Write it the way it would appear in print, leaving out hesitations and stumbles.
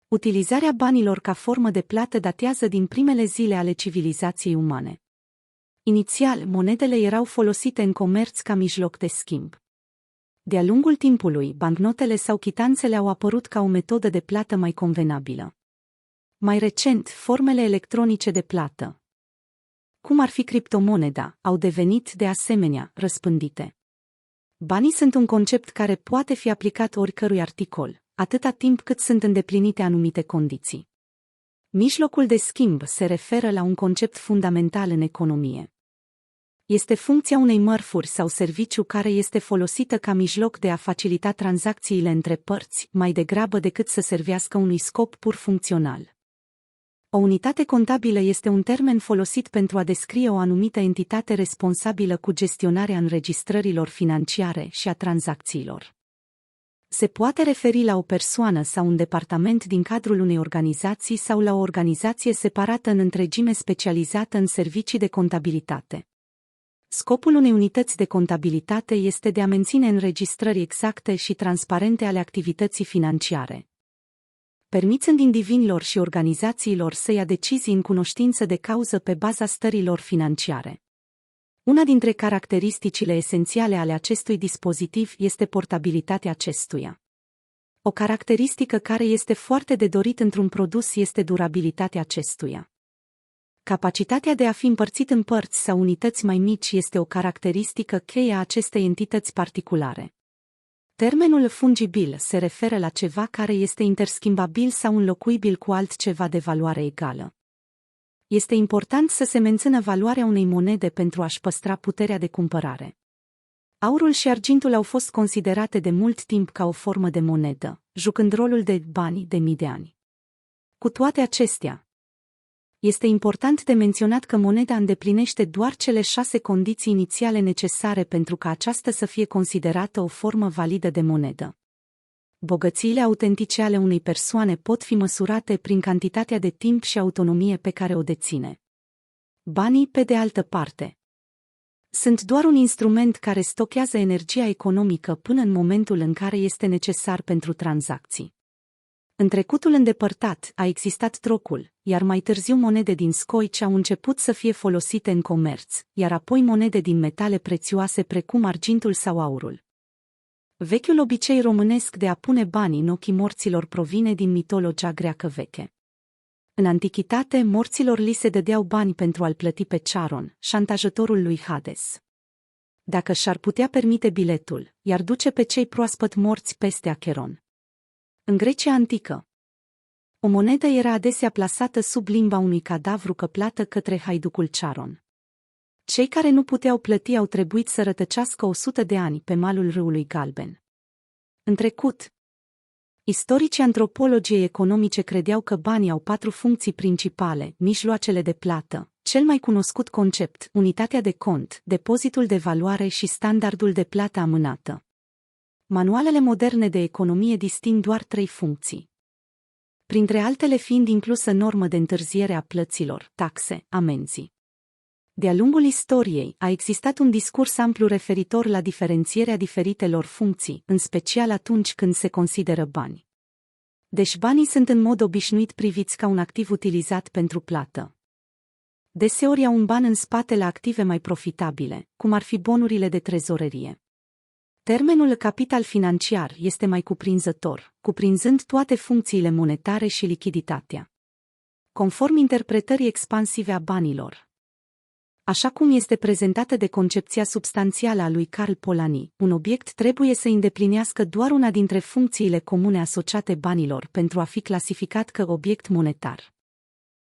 Utilizarea banilor ca formă de plată datează din primele zile ale civilizației umane. Inițial, monedele erau folosite în comerț ca mijloc de schimb. De-a lungul timpului, bancnotele sau chitanțele au apărut ca o metodă de plată mai convenabilă. Mai recent, formele electronice de plată, cum ar fi criptomoneda, au devenit de asemenea răspândite. Banii sunt un concept care poate fi aplicat oricărui articol, atâta timp cât sunt îndeplinite anumite condiții. Mijlocul de schimb se referă la un concept fundamental în economie. Este funcția unei mărfuri sau serviciu care este folosită ca mijloc de a facilita tranzacțiile între părți, mai degrabă decât să servească unui scop pur funcțional. O unitate contabilă este un termen folosit pentru a descrie o anumită entitate responsabilă cu gestionarea înregistrărilor financiare și a tranzacțiilor. Se poate referi la o persoană sau un departament din cadrul unei organizații sau la o organizație separată în întregime specializată în servicii de contabilitate. Scopul unei unități de contabilitate este de a menține înregistrări exacte și transparente ale activității financiare, permițând individilor și organizațiilor să ia decizii în cunoștință de cauză pe baza stărilor financiare. Una dintre caracteristicile esențiale ale acestui dispozitiv este portabilitatea acestuia. O caracteristică care este foarte de dorit într-un produs este durabilitatea acestuia. Capacitatea de a fi împărțit în părți sau unități mai mici este o caracteristică cheie a acestei entități particulare. Termenul fungibil se referă la ceva care este interschimbabil sau înlocuibil cu altceva de valoare egală. Este important să se mențină valoarea unei monede pentru a-și păstra puterea de cumpărare. Aurul și argintul au fost considerate de mult timp ca o formă de monedă, jucând rolul de bani de mii de ani. Cu toate acestea, este important de menționat că moneda îndeplinește doar cele 6 condiții inițiale necesare pentru ca aceasta să fie considerată o formă validă de monedă. Bogățiile autentice ale unei persoane pot fi măsurate prin cantitatea de timp și autonomie pe care o deține. Banii, pe de altă parte, sunt doar un instrument care stochează energia economică până în momentul în care este necesar pentru tranzacții. În trecutul îndepărtat a existat trocul, iar mai târziu monede din scoici au început să fie folosite în comerț, iar apoi monede din metale prețioase precum argintul sau aurul. Vechiul obicei românesc de a pune banii în ochii morților provine din mitologia greacă veche. În antichitate, morților li se dădeau bani pentru a-l plăti pe Charon, șantajătorul lui Hades. Dacă și-ar putea permite biletul, i-ar duce pe cei proaspăt morți peste Acheron. În Grecia antică, o monedă era adesea plasată sub limba unui cadavru căplată către haiducul Charon. Cei care nu puteau plăti au trebuit să rătăcească 100 de ani pe malul râului Galben. În trecut, istoricii antropologiei economice credeau că banii au 4 funcții principale: mijloacele de plată, cel mai cunoscut concept, unitatea de cont, depozitul de valoare și standardul de plată amânată. Manualele moderne de economie disting doar 3 funcții, printre altele fiind inclusă normă de întârziere a plăților, taxe, amenzi. De-a lungul istoriei a existat un discurs amplu referitor la diferențierea diferitelor funcții, în special atunci când se consideră bani. Deci banii sunt în mod obișnuit priviți ca un activ utilizat pentru plată. Deseori au un ban în spate la active mai profitabile, cum ar fi bonurile de trezorerie. Termenul capital financiar este mai cuprinzător, cuprinzând toate funcțiile monetare și lichiditatea. Conform interpretării expansive a banilor, așa cum este prezentată de concepția substanțială a lui Carl Polanyi, un obiect trebuie să îndeplinească doar una dintre funcțiile comune asociate banilor pentru a fi clasificat ca obiect monetar.